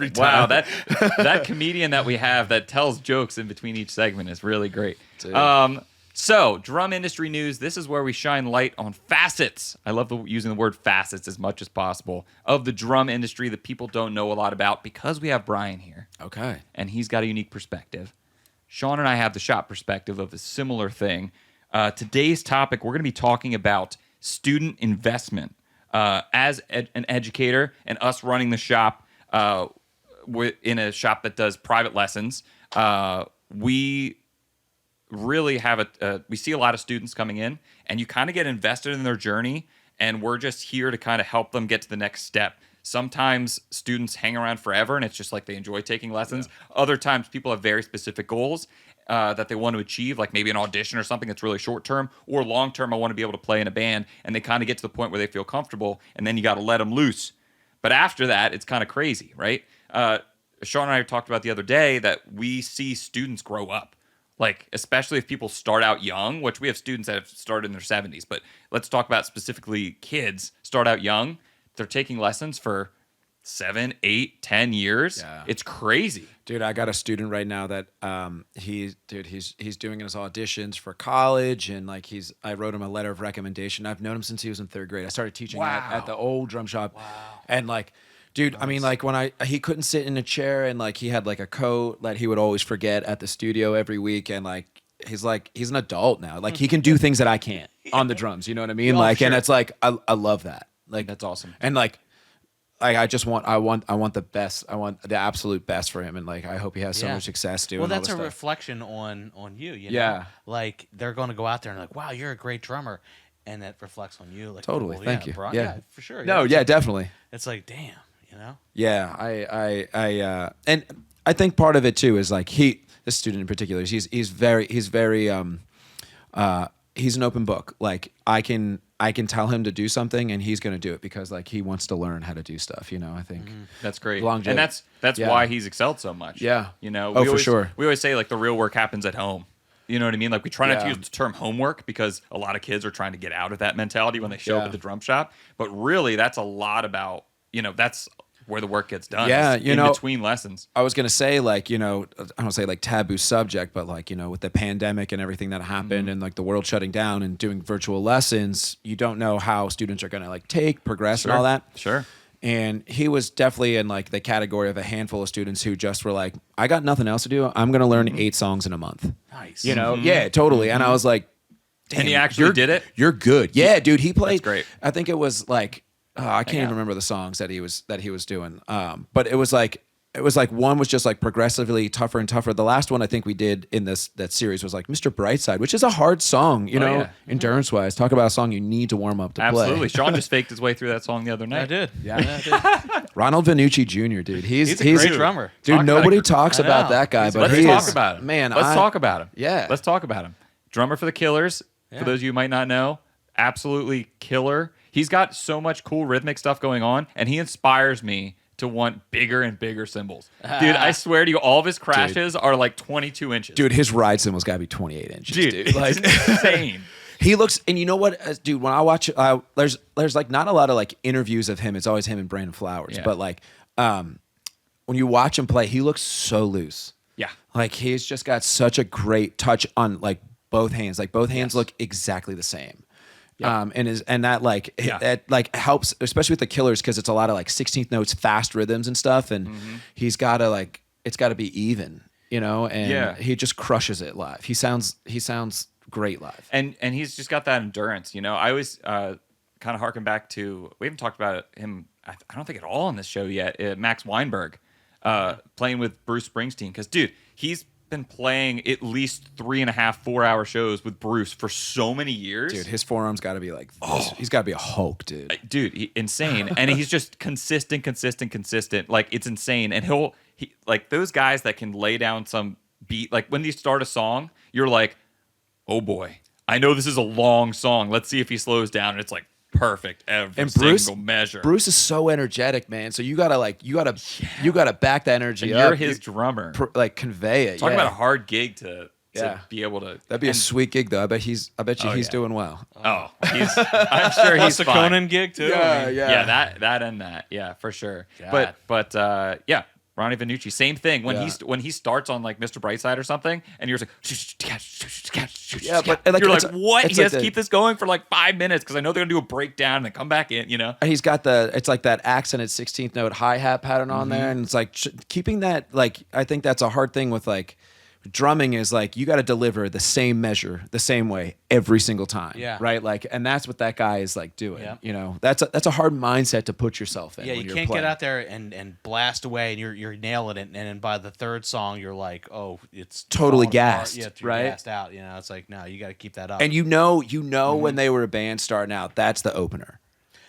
every time. Wow, that comedian that we have that tells jokes in between each segment is really great. So, drum industry news. This is where we shine light on facets. I love using the word facets as much as possible of the drum industry that people don't know a lot about because we have Brian here. Okay. And he's got a unique perspective. Sean and I have the shop perspective of a similar thing. Today's topic, we're going to be talking about student investment. As an educator and us running the shop in a shop that does private lessons, we really have we see a lot of students coming in, and you kind of get invested in their journey, and we're just here to kind of help them get to the next step. Sometimes students hang around forever, and it's just like they enjoy taking lessons. Yeah. Other times, people have very specific goals that they want to achieve, like maybe an audition or something that's really short term, or long term, I want to be able to play in a band, and they kind of get to the point where they feel comfortable, and then you got to let them loose. But after that, it's kind of crazy, right? Sean and I talked about the other day that we see students grow up. Like, especially if people start out young, which we have students that have started in their 70s, but let's talk about specifically kids start out young. They're taking lessons for 7, 8, 10 years. Yeah. It's crazy. Dude, I got a student right now that he's doing his auditions for college, and like I wrote him a letter of recommendation. I've known him since he was in 3rd grade. I started teaching at the old drum shop. Wow. And like, dude, I mean, like when he couldn't sit in a chair, and like he had like a coat that he would always forget at the studio every week, and like he's an adult now. Like he can do things that I can't on the drums. You know what I mean? Like, sure. And it's like I love that. Like that's awesome. And like I want the best. I want the absolute best for him, and like I hope he has so much success doing. Well, that's all a this reflection on you. You know? Yeah. Like they're going to go out there and like, wow, you're a great drummer. And that reflects on you. Like, totally. well, Thank you. Brian, yeah, for sure. No, yeah, definitely. It's like, damn, you know? Yeah, and I think part of it too is like this student in particular, he's very he's an open book. Like I can tell him to do something, and he's going to do it because like he wants to learn how to do stuff. You know, I think that's great, longevity. And that's why he's excelled so much. Yeah, you know, for sure. We always say like the real work happens at home. You know what I mean? Like we try not to use the term homework because a lot of kids are trying to get out of that mentality when they show up at the drum shop. But really, that's a lot about, you know, that's where the work gets done. Yeah, in between lessons. I was gonna say like, you know, I don't say like taboo subject, but like, you know, with the pandemic and everything that happened and like the world shutting down and doing virtual lessons, you don't know how students are gonna like progress and all that. Sure. And he was definitely in like the category of a handful of students who just were like, I got nothing else to do. I'm going to learn 8 songs in a month. Nice. You know? Yeah, totally. And I was like, damn. And he actually did it? You're good. Yeah, dude. He played. That's great. I think it was like, I can't even remember the songs that he was doing. But it was like one was just like progressively tougher and tougher. The last one I think we did in that series was like Mr. Brightside, which is a hard song, you know, endurance wise. Talk about a song you need to warm up to play. Absolutely. Sean just faked his way through that song the other night. I did. Yeah, I did. Ronald Vanucci Jr., dude. He's a great drummer. Dude, nobody talks about that guy, but let's talk about him. Man, let's talk about him. Yeah. Let's talk about him. Drummer for the Killers. Yeah. For those of you who might not know, absolutely killer. He's got so much cool rhythmic stuff going on, and he inspires me to want bigger and bigger cymbals. Dude, I swear to you, all of his crashes are like 22 inches. Dude, his ride cymbal's got to be 28 inches, dude. Like, it's insane. He looks, and you know what, dude, when I watch, there's like not a lot of like interviews of him. It's always him and Brandon Flowers. But like, when you watch him play, he looks so loose. Yeah. Like he's just got such a great touch on like both hands. Like both hands look exactly the same. Yep. And that like that like helps, especially with the Killers, because it's a lot of like 16th notes, fast rhythms and stuff, and he's got to like it's got to be even, you know, and he just crushes it live. He sounds great live, and he's just got that endurance, you know. I always kind of harken back to, we haven't talked about him, I don't think at all on this show yet, Max Weinberg playing with Bruce Springsteen, because dude, he's been playing at least 3.5, 4-hour shows with Bruce for so many years. Dude, his forearms got to be like this. He's got to be a Hulk, dude. Dude, insane. And he's just consistent. Like, it's insane. And he like those guys that can lay down some beat. Like when you start a song, you're like, oh boy, I know this is a long song. Let's see if he slows down. And it's like perfect every single measure. Bruce is so energetic, man. So you gotta back that energy and up. You're his drummer. Like convey it. Talk about a hard gig to be able to. That'd be a sweet gig though. I bet you he's doing well. Oh, I'm sure he's fine. Conan gig too. Yeah, that and that. Yeah, for sure. God. But Ronnie Vanucci, same thing. When Yeah. when he starts on like Mr. Brightside or something, and you're like, Yeah, but, like, you're like, it's- what? it's He like has to keep this going for like 5 minutes because I know they're gonna do a breakdown and then come back in. You know, And he's got it's like that accented 16th note hi-hat pattern on there, and it's like keeping that, like, I think that's a hard thing with like drumming is like you got to deliver the same measure the same way every single time. Yeah. Right. Like, and that's what that guy is like doing. Yeah. You know, that's a hard mindset to put yourself in. Yeah, when you you're can't playing. get out there and blast away, and you're nailing it, and then by the third song, you're like, oh, it's Totally falling apart. gassed, Yeah, you're right? gassed out. You know, it's like, no, you got to keep that up. And you know when they were a band starting out, that's the opener.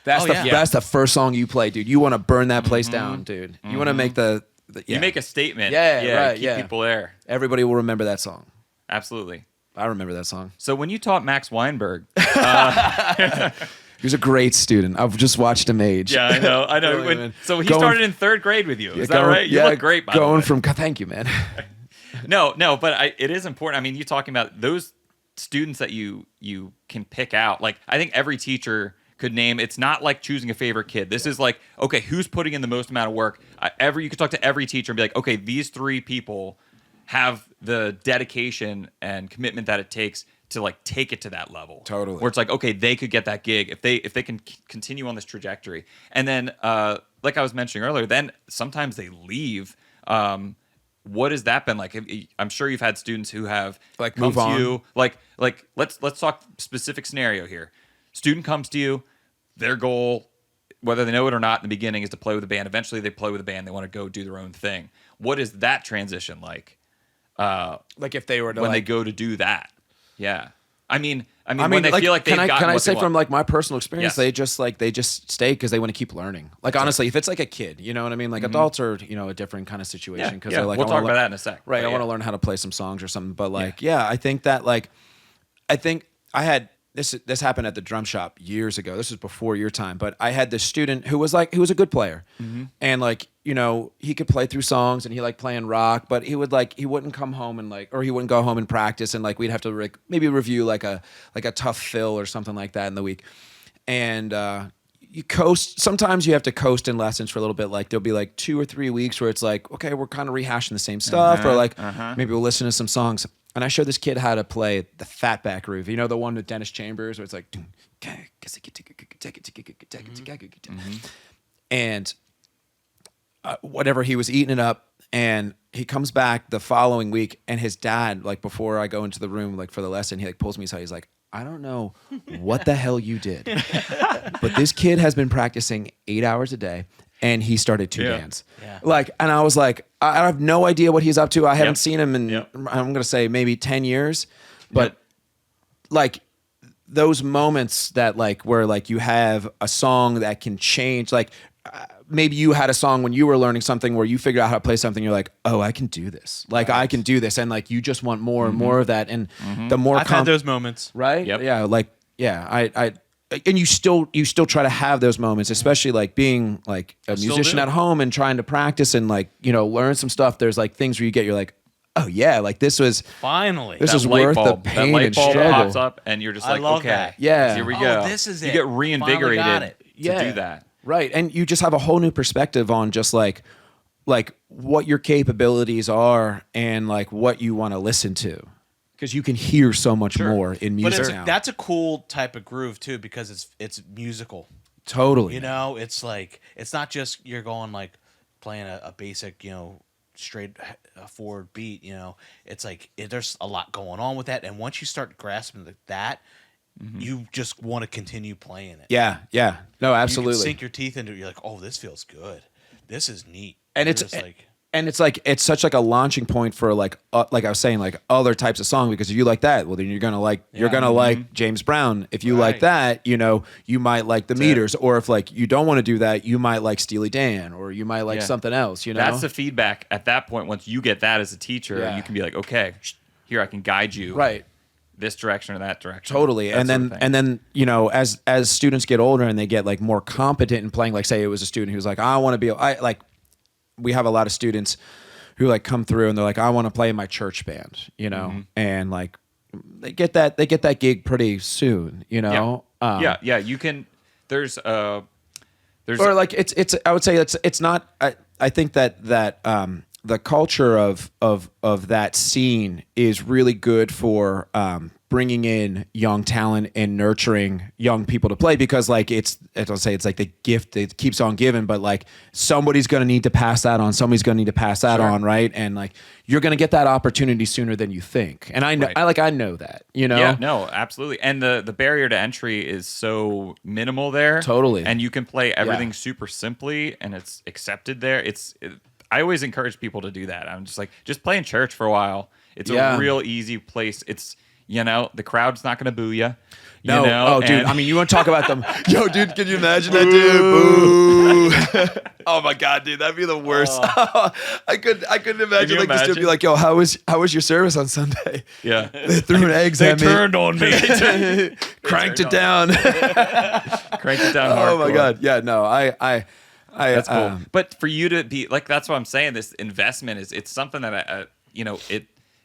That's Oh, the yeah. that's the first song you play, dude. You want to burn that place down, dude. You want to make yeah. you make a statement. Yeah, right, Keep yeah. people there. Everybody will remember that song. Absolutely. I remember that song. So when you taught Max Weinberg, He was a great student. I've just watched him age. yeah, I know. Really, When- man. so he Going- started in 3rd grade with you. Is that Going- right? You look great, by the Going way. from thank you, man. No, but it is important. I mean, you're talking about those students that you can pick out. Like, I think every teacher could name. It's not like choosing a favorite kid. This is like, okay, who's putting in the most amount of work? You could talk to every teacher and be like, okay, these 3 people have the dedication and commitment that it takes to like take it to that level. Totally. Where it's like, okay, they could get that gig if they can continue on this trajectory. And then, like I was mentioning earlier, then sometimes they leave. What has that been like? I'm sure you've had students who have Like, come move to on. you. Like let's talk specific scenario here. Student comes to you, their goal, whether they know it or not in the beginning, is to play with a band. Eventually they play with a band, they want to go do their own thing. What is that transition like? Like if they were to When they like, go to do that. Yeah. I mean when they like, feel like they've gotten can I what say they from want. like my personal experience, Yes. they just stay because they want to keep learning. Like honestly, if it's like a kid, you know what I mean? Like adults are, a different kind of situation because Yeah, they're like, we'll I talk wanna about that in a sec. Right, But I want to yeah. learn how to play some songs or something. But like, I think that like, I think I had this happened at the drum shop years ago. This was before your time, but I had this student who was a good player, and like he could play through songs and he liked playing rock, but he wouldn't come home and like, or he wouldn't go home and practice, and like we'd have to maybe review like a tough fill or something like that in the week, and you coast. Sometimes you have to coast in lessons for a little bit. Like there'll be like 2 or 3 weeks where it's like, okay, we're kind of rehashing the same stuff, or like maybe we'll listen to some songs. And I showed this kid how to play the Fatback groove. You know, the one with Dennis Chambers where it's like, and whatever, he was eating it up. And he comes back the following week, and his dad, like before I go into the room, like for the lesson, he like pulls me aside. He's like, I don't know what the hell you did, but this kid has been practicing 8 hours a day. And he started 2 bands. Yeah. Like, and I was like, I have no idea what he's up to. I haven't seen him in, Yep. I'm going to say maybe 10 years. But like those moments that like, where like you have a song that can change, like maybe you had a song when you were learning something where you figured out how to play something. You're like, oh, I can do this. Like I can do this. And like, you just want more and more of that. And the more I've had those moments. right? Yep. Yeah, like I and you still try to have those moments, especially like being like a still musician do. at home and trying to practice and like, learn some stuff. There's like things where you're like, oh yeah, like this was Finally. This That is light worth the bulb, pain that light and bulb struggle. pops up, and you're just I like, love okay, that. Yeah. here we Oh, go. this is you it. get Finally reinvigorated got it. Yeah. to do that. Right. And you just have a whole new perspective on just like what your capabilities are and like what you want to listen to. Because you can hear so much more in But music now. that's a cool type of groove too, because it's musical. Totally. You know, it's like it's not just you're going like playing a basic, straight forward beat. It's like there's a lot going on with that, and once you start grasping that, you just want to continue playing it. Yeah. Yeah. No, You absolutely. can sink your teeth into it. You're like, oh, this feels good. This is neat. And You're it's just like, and it's like it's such like a launching point for like I was saying, like other types of song, because if you like that, well then you're gonna like like James Brown. If you like Right. that, you might like the Meters, or if like you don't want to do that, you might like Steely Dan, or you might like Yeah. something else. That's the feedback at that point. Once you get that as a teacher, Yeah. you can be like, okay, here I can guide you right. this direction or that direction. Totally. That And sort then of thing. and then as students get older and they get like more competent in playing, like say it was a student who's like, I want to be we have a lot of students who like come through and they're like, I want to play in my church band, and like they get that gig pretty soon, yeah, you can. There's or like it's I would say it's not I think that the culture of that scene is really good for bringing in young talent and nurturing young people to play, because like it's like the gift that keeps on giving, but like somebody's going to need to pass that on. Somebody's going to need to pass that on. Right. And like, you're going to get that opportunity sooner than you think. And I know, I know that, you know? Yeah, no, absolutely. And the barrier to entry is so minimal there. Totally. And you can play everything super simply and it's accepted there. I always encourage people to do that. I'm just like, just play in church for a while. It's a real easy place. It's, the crowd's not going to boo you. No. You know? Oh, dude. I mean, you want to talk about them? Yo, dude, can you imagine that, dude? Boo. Oh my God, dude, that'd be the worst. I couldn't imagine like this dude be like, "Yo, how was your service on Sunday?" Yeah, they threw eggs at me. They turned on me. Cranked it down. Cranked it down. Oh my hardcore. God, yeah, no, That's cool. But for you to be like, that's what I'm saying. This investment it's something that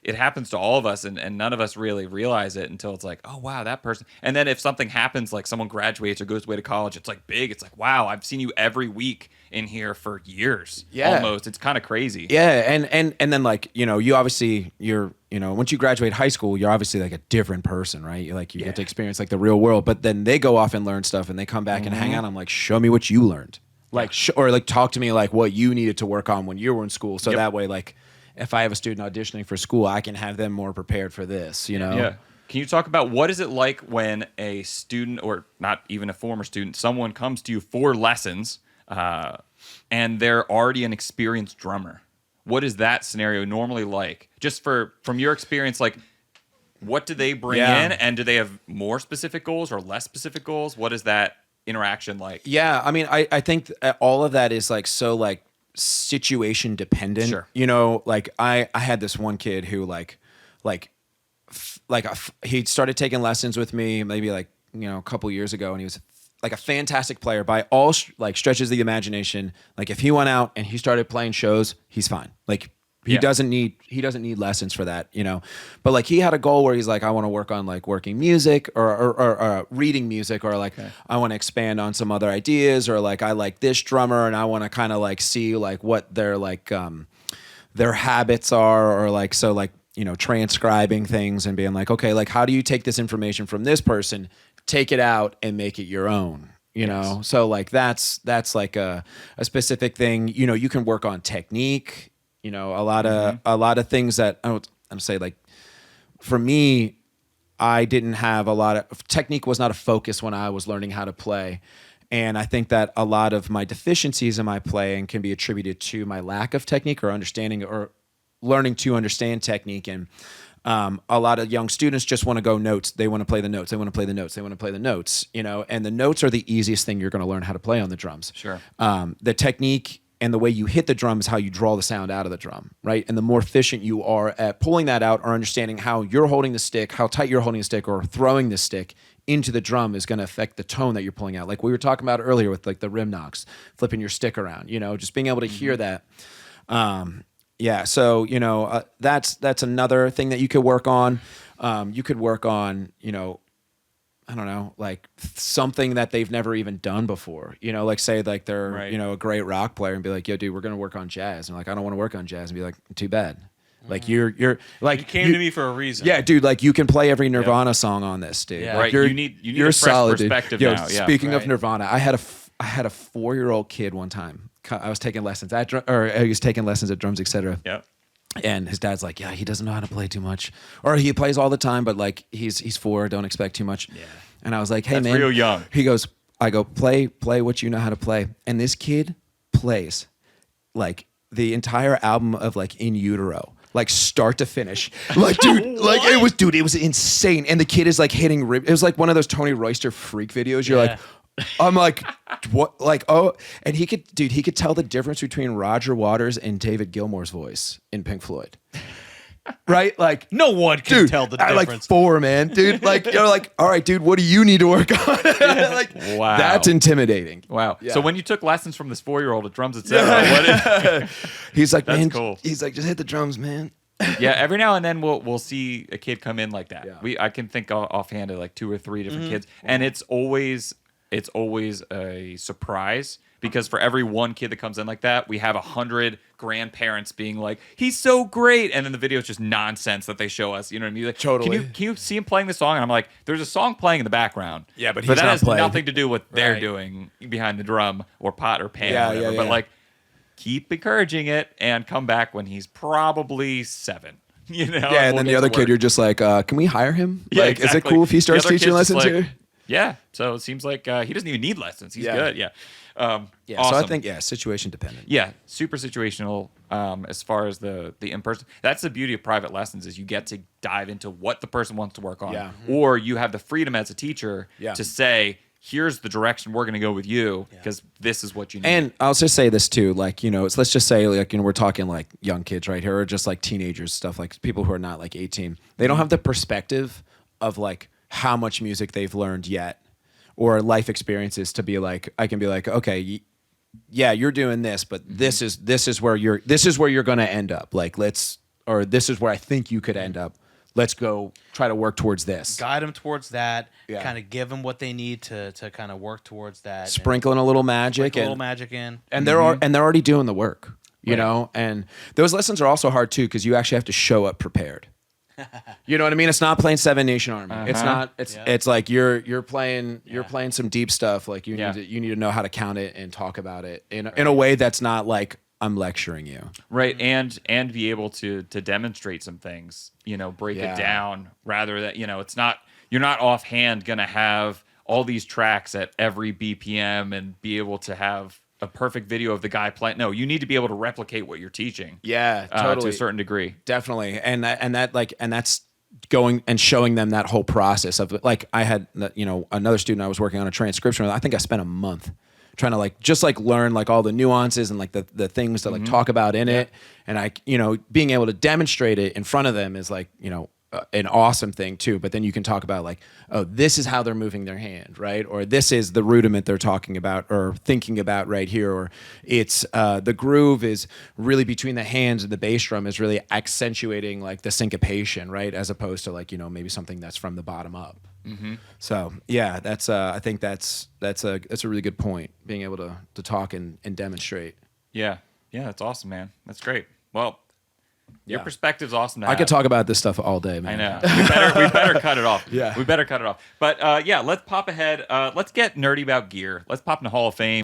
it happens to all of us, and none of us really realize it until it's like, oh wow, that person. And then if something happens, like someone graduates or goes away to college, it's like big. It's like, wow, I've seen you every week in here for years. Yeah. Almost. It's kind of crazy. Yeah, and then like, you obviously you're once you graduate high school, you're obviously like a different person, right? You get to experience like the real world, but then they go off and learn stuff and they come back and hang out. I'm like, show me what you learned. Like, or like talk to me like what you needed to work on when you were in school. So that way, like, if I have a student auditioning for school, I can have them more prepared for this, Yeah. Can you talk about what is it like when a student, or not even a former student, someone comes to you for lessons and they're already an experienced drummer? What is that scenario normally like? Just from your experience, like, what do they bring in, and do they have more specific goals or less specific goals? What is that interaction like? Yeah, I mean, I think all of that is like so like situation dependent. Sure. Like I had this one kid who he started taking lessons with me maybe like a couple years ago, and he was like a fantastic player by all like stretches of the imagination. Like if he went out and he started playing shows, he's fine. Like he doesn't need lessons for that, But like he had a goal where he's like, I want to work on like working music or reading music, or like I want to expand on some other ideas, or like I like this drummer and I want to kind of like see like what their like their habits are, or like so like transcribing things and being like, okay, like how do you take this information from this person, take it out and make it your own? So like that's like a specific thing. You can work on technique. A lot of things that I'm say like, for me, I didn't have a lot of technique was not a focus when I was learning how to play. And I think that a lot of my deficiencies in my playing can be attributed to my lack of technique or understanding or learning to understand technique. And a lot of young students just want to go notes. They want to play the notes. They want to play the notes. They want to play the notes, and the notes are the easiest thing you're going to learn how to play on the drums. Sure. The technique and the way you hit the drum is how you draw the sound out of the drum, right? And the more efficient you are at pulling that out, or understanding how you're holding the stick, how tight you're holding the stick, or throwing the stick into the drum is going to affect the tone that you're pulling out. Like we were talking about earlier with like the rim knocks, flipping your stick around, just being able to hear that. So, that's another thing that you could work on. You could work on, I don't know, like something that they've never even done before, like say like they're, a great rock player and be like, yo, dude, we're going to work on jazz. And like, I don't want to work on jazz, and be like, too bad. Like you're like, you came to me for a reason. Yeah, dude, like you can play every Nirvana song on this, dude. Yeah. Like, Right. You need you're a fresh solid, perspective dude. Yo, now. Yeah. speaking of Right. Nirvana, I had a 4-year-old kid one time. I was taking lessons he was taking lessons at drums, etc. Yep. And his dad's like, yeah, he doesn't know how to play too much, or he plays all the time, but like he's 4, don't expect too much. Yeah. And I was like, hey, That's man, real young. I go, play what you know how to play. And this kid plays like the entire album of like In Utero, like start to finish. Like, dude, like it was insane. And the kid is like hitting it was like one of those Tony Royster freak videos. You're like, I'm like, what? Like, oh, and he could tell the difference between Roger Waters and David Gilmour's voice in Pink Floyd. Right? Like, No one can dude, tell the I difference. like 4, man. Dude, like, you're like, all right, dude, what do you need to work on? Like, Wow. that's intimidating. Wow. Yeah. So when you took lessons from this 4-year-old at drums, etc., He's like, That's man, cool. he's like, just hit the drums, man. yeah, every now and then we'll see a kid come in like that. Yeah. I can think offhand of like 2 or 3 different kids, and it's always a surprise. because for every one kid that comes in like that, we have 100 grandparents being like, he's so great, and then the video is just nonsense that they show us. You know what I mean? Like, Totally. Can you see him playing the song? And I'm like, there's a song playing in the background. Yeah, but he's that not has playing. nothing to do with what they're Right. doing behind the drum or pot or pan. Yeah, or whatever. yeah, But yeah. like, keep encouraging it and come back when he's probably 7. You know? Yeah, and we'll then the get other to kid, work. you're just like, can we hire him? Yeah, Like, is it exactly. cool if he The starts other teaching kid's just lessons like, here? Yeah, so it seems like he doesn't even need lessons. He's Yeah. good. Yeah. Yeah, Awesome. so I think situation dependent. Yeah, super situational as far as the in-person. That's the beauty of private lessons is you get to dive into what the person wants to work on. Yeah. Or you have the freedom as a teacher Yeah. to say, here's the direction we're going to go with you because this is what you need. And I'll just say this too, like, you know, let's just say, like, you know, we're talking like young kids right here, or just like teenagers, stuff like people who are not like 18. They don't have the perspective of like how much music they've learned yet, or life experiences to be like, I can be like, okay, yeah, you're doing this, but this is where you're going to end up. Like, this is where I think you could end up. Let's go try to work towards this. Guide them towards that. Yeah. Kind of give them what they need to kind of work towards that. Sprinkling a little and magic sprinkle a little and magic in. and they're already doing the work, you know. And those lessons are also hard too because you actually have to show up prepared. You know what I mean? It's not playing Seven Nation Army. It's not. It's like you're playing some deep stuff. Like you need to know how to count it and talk about it in a way that's not like I'm lecturing you. right, and be able to demonstrate some things, you know, break Yeah. it down rather that, you know, it's not, you're not offhand going to have all these tracks at every BPM and be able to have a perfect video of the guy playing. No, you need to be able to replicate what you're teaching. Yeah, To totally. a certain degree. Definitely, and that's going and showing them that whole process of it. Like I had, you know, another student I was working on a transcription with. I think I spent a month trying to like just like learn like all the nuances and like the things to like talk about in it, and I, you know, being able to demonstrate it in front of them is like, you know, an awesome thing too. But then you can talk about like, oh, this is how they're moving their hand, right? Or this is the rudiment they're talking about or thinking about right here. Or it's the groove is really between the hands and the bass drum is really accentuating like the syncopation, right? As opposed to like, you know, maybe something that's from the bottom up. So yeah, that's I think that's a really good point. Being able to talk and demonstrate. Yeah. Yeah, that's awesome, man. That's great. Well, your Yeah. perspective's awesome to I have. could talk about this stuff all day, I man. know. We better cut it off. Yeah. We better cut it off. But yeah, let's pop ahead. Let's get nerdy about gear. Let's pop into Hall of Fame.